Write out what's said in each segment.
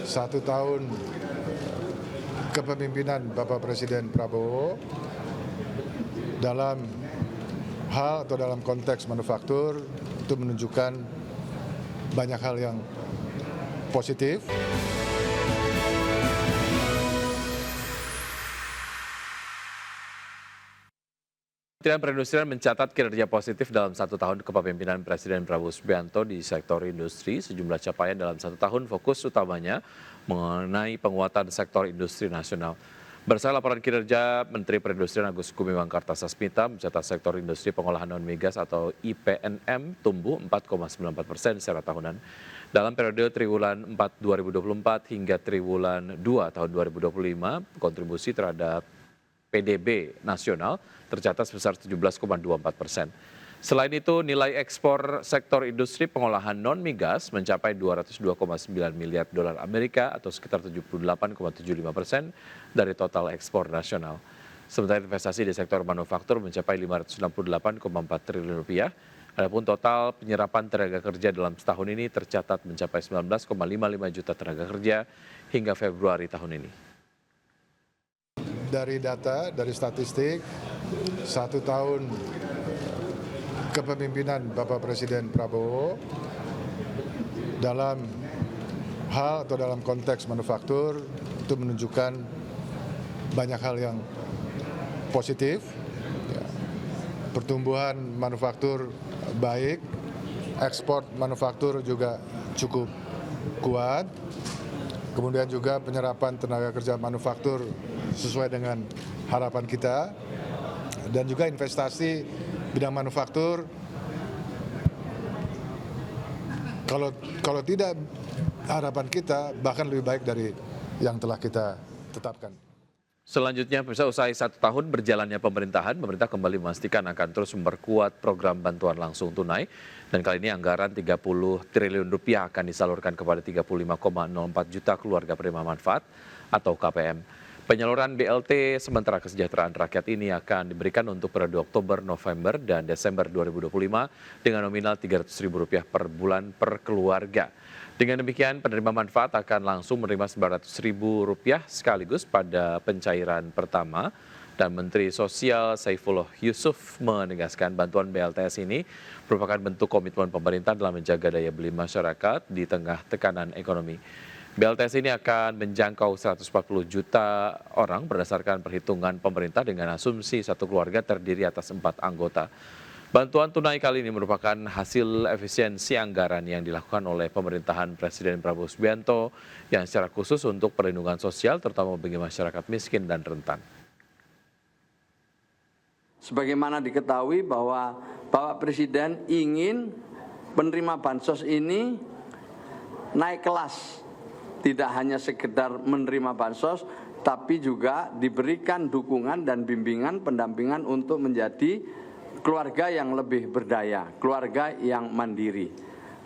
1 tahun kepemimpinan Bapak Presiden Prabowo dalam hal atau dalam konteks manufaktur itu menunjukkan banyak hal yang positif. Kementerian Perindustrian mencatat kinerja positif dalam 1 tahun kepemimpinan Presiden Prabowo Subianto di sektor industri. Sejumlah capaian dalam 1 tahun fokus utamanya mengenai penguatan sektor industri nasional. Berdasarkan laporan kinerja Menteri Perindustrian Agus Gumiwang Kartasasmita mencatat sektor industri pengolahan non-migas atau IPNM tumbuh 4,94% secara tahunan. Dalam periode triwulan 4 2024 hingga triwulan 2 tahun 2025, kontribusi terhadap PDB nasional tercatat sebesar 17,24%. Selain itu, nilai ekspor sektor industri pengolahan non-migas mencapai 202,9 miliar dolar Amerika atau sekitar 78,75% dari total ekspor nasional. Sementara investasi di sektor manufaktur mencapai 568,4 triliun rupiah. Adapun total penyerapan tenaga kerja dalam setahun ini tercatat mencapai 19,55 juta tenaga kerja hingga Februari tahun ini. Dari data, dari statistik, 1 tahun kepemimpinan Bapak Presiden Prabowo dalam hal atau dalam konteks manufaktur itu menunjukkan banyak hal yang positif. Pertumbuhan manufaktur baik, ekspor manufaktur juga cukup kuat. Kemudian juga penyerapan tenaga kerja manufaktur sesuai dengan harapan kita, dan juga investasi bidang manufaktur kalau tidak harapan kita bahkan lebih baik dari yang telah kita tetapkan. Selanjutnya, usai 1 tahun berjalannya pemerintahan, pemerintah kembali memastikan akan terus memperkuat program bantuan langsung tunai. Dan kali ini anggaran 30 triliun rupiah akan disalurkan kepada 35,04 juta keluarga penerima manfaat atau KPM. Penyaluran BLT sementara kesejahteraan rakyat ini akan diberikan untuk periode Oktober, November, dan Desember 2025 dengan nominal Rp300.000 per bulan per keluarga. Dengan demikian, penerima manfaat akan langsung menerima Rp900.000 sekaligus pada pencairan pertama. Dan Menteri Sosial Saifullah Yusuf menegaskan bantuan BLTS ini merupakan bentuk komitmen pemerintah dalam menjaga daya beli masyarakat di tengah tekanan ekonomi. BLTS ini akan menjangkau 140 juta orang berdasarkan perhitungan pemerintah dengan asumsi satu keluarga terdiri atas 4 anggota. Bantuan tunai kali ini merupakan hasil efisiensi anggaran yang dilakukan oleh pemerintahan Presiden Prabowo Subianto yang secara khusus untuk perlindungan sosial terutama bagi masyarakat miskin dan rentan. Sebagaimana diketahui bahwa Bapak Presiden ingin penerima bansos ini naik kelas, tidak hanya sekedar menerima bansos, tapi juga diberikan dukungan dan bimbingan pendampingan untuk menjadi keluarga yang lebih berdaya, keluarga yang mandiri.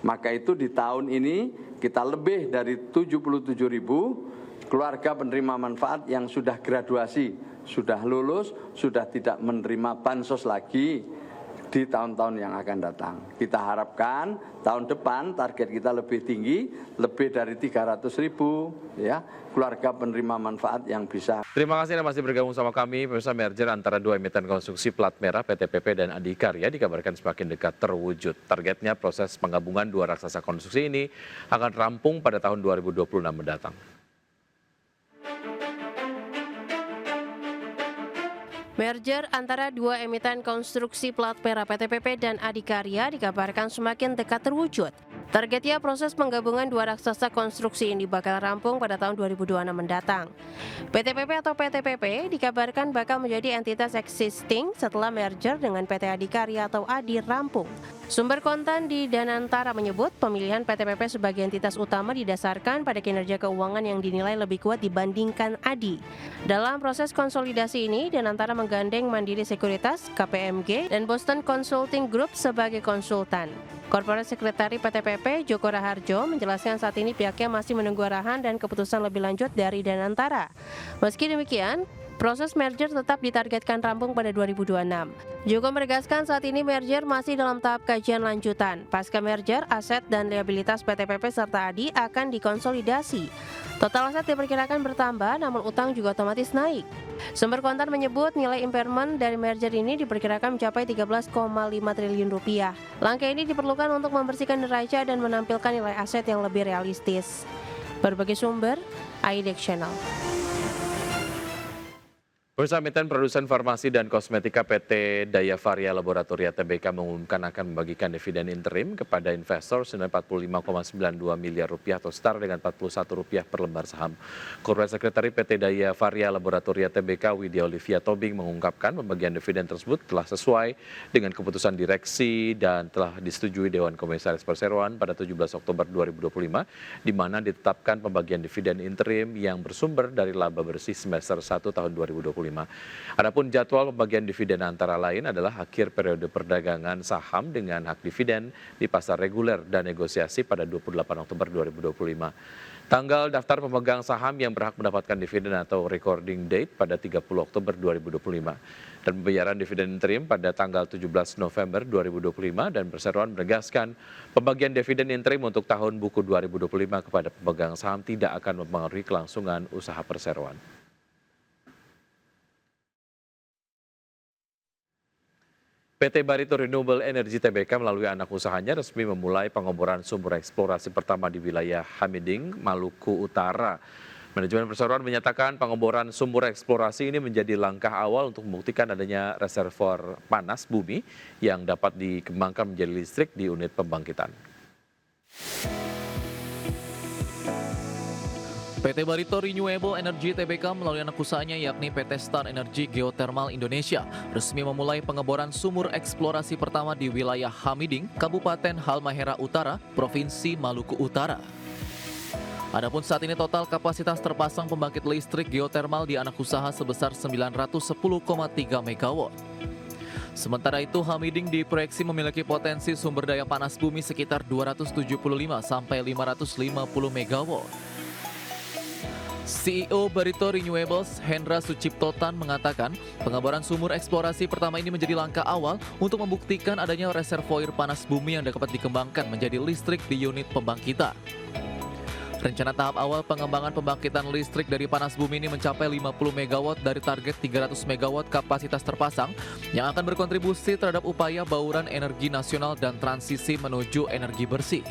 Maka itu di tahun ini kita lebih dari 77.000 keluarga penerima manfaat yang sudah graduasi, sudah lulus, sudah tidak menerima bansos lagi di tahun-tahun yang akan datang. Kita harapkan tahun depan target kita lebih tinggi, lebih dari 300.000 ya, keluarga penerima manfaat yang bisa. Terima kasih Anda masih bergabung sama kami. Pemirsa, merger antara 2 emiten konstruksi plat merah PT PP dan Adikarya dikabarkan semakin dekat terwujud. Targetnya proses penggabungan 2 raksasa konstruksi ini akan rampung pada tahun 2026 mendatang. Merger antara 2 emiten konstruksi plat merah PT PP dan Adikarya dikabarkan semakin dekat terwujud. Targetnya proses penggabungan 2 raksasa konstruksi ini bakal rampung pada tahun 2026 mendatang. PT PP atau PT PP dikabarkan bakal menjadi entitas existing setelah merger dengan PT Adikarya atau Adi rampung. Sumber konten di Danantara menyebut pemilihan PT PP sebagai entitas utama didasarkan pada kinerja keuangan yang dinilai lebih kuat dibandingkan Adi. Dalam proses konsolidasi ini, Danantara menggandeng Mandiri Sekuritas, KPMG, dan Boston Consulting Group sebagai konsultan. Korporat Sekretari PT PP PTPP, Joko Raharjo, menjelaskan saat ini pihaknya masih menunggu arahan dan keputusan lebih lanjut dari Danantara. Meski demikian, proses merger tetap ditargetkan rampung pada 2026. Joko menegaskan saat ini merger masih dalam tahap kajian lanjutan. Pasca merger, aset dan liabilitas PTPP serta ADI akan dikonsolidasi. Total aset diperkirakan bertambah, namun utang juga otomatis naik. Sumber kontan menyebut nilai impairment dari merger ini diperkirakan mencapai 13,5 triliun rupiah. Langkah ini diperlukan untuk membersihkan neraca dan menampilkan nilai aset yang lebih realistis. Berbagai sumber, IDX Channel. Perusahaan emiten produsen farmasi dan kosmetika PT Daya Varia Laboratoria Tbk mengumumkan akan membagikan dividen interim kepada investor senilai 45,92 miliar rupiah atau setara dengan Rp41 per lembar saham. Corporate Secretary PT Daya Varia Laboratoria Tbk Widya Olivia Tobing mengungkapkan pembagian dividen tersebut telah sesuai dengan keputusan direksi dan telah disetujui Dewan Komisaris Perseroan pada 17 Oktober 2025, di mana ditetapkan pembagian dividen interim yang bersumber dari laba bersih semester 1 tahun 2025. Adapun jadwal pembagian dividen antara lain adalah akhir periode perdagangan saham dengan hak dividen di pasar reguler dan negosiasi pada 28 Oktober 2025. Tanggal daftar pemegang saham yang berhak mendapatkan dividen atau recording date pada 30 Oktober 2025. Dan pembayaran dividen interim pada tanggal 17 November 2025 dan Perseroan menegaskan pembagian dividen interim untuk tahun buku 2025 kepada pemegang saham tidak akan mempengaruhi kelangsungan usaha Perseroan. PT Barito Renewable Energy Tbk melalui anak usahanya resmi memulai pengeboran sumber eksplorasi pertama di wilayah Hamiding, Maluku Utara. Manajemen Perseroan menyatakan pengeboran sumber eksplorasi ini menjadi langkah awal untuk membuktikan adanya reservoir panas bumi yang dapat dikembangkan menjadi listrik di unit pembangkitan. PT Barito Renewable Energy Tbk melalui anak usahanya yakni PT Star Energy Geothermal Indonesia resmi memulai pengeboran sumur eksplorasi pertama di wilayah Hamiding, Kabupaten Halmahera Utara, Provinsi Maluku Utara. Adapun saat ini total kapasitas terpasang pembangkit listrik geothermal di anak usaha sebesar 910,3 MW. Sementara itu, Hamiding diproyeksi memiliki potensi sumber daya panas bumi sekitar 275 sampai 550 MW. CEO Barito Renewables, Hendra Suciptotan mengatakan, pengeboran sumur eksplorasi pertama ini menjadi langkah awal untuk membuktikan adanya reservoir panas bumi yang dapat dikembangkan menjadi listrik di unit pembangkitan. Rencana tahap awal pengembangan pembangkitan listrik dari panas bumi ini mencapai 50 MW dari target 300 MW kapasitas terpasang yang akan berkontribusi terhadap upaya bauran energi nasional dan transisi menuju energi bersih.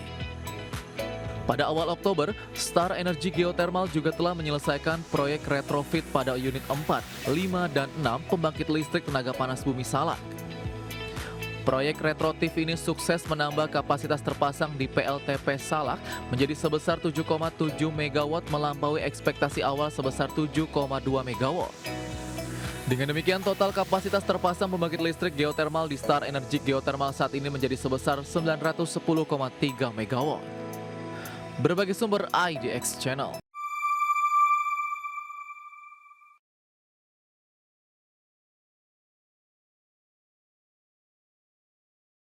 Pada awal Oktober, Star Energy Geothermal juga telah menyelesaikan proyek retrofit pada unit 4, 5, dan 6 pembangkit listrik tenaga panas bumi Salak. Proyek retrotif ini sukses menambah kapasitas terpasang di PLTP Salak menjadi sebesar 7,7 MW melampaui ekspektasi awal sebesar 7,2 MW. Dengan demikian, total kapasitas terpasang pembangkit listrik geothermal di Star Energy Geothermal saat ini menjadi sebesar 910,3 MW. Berbagai sumber IDX Channel.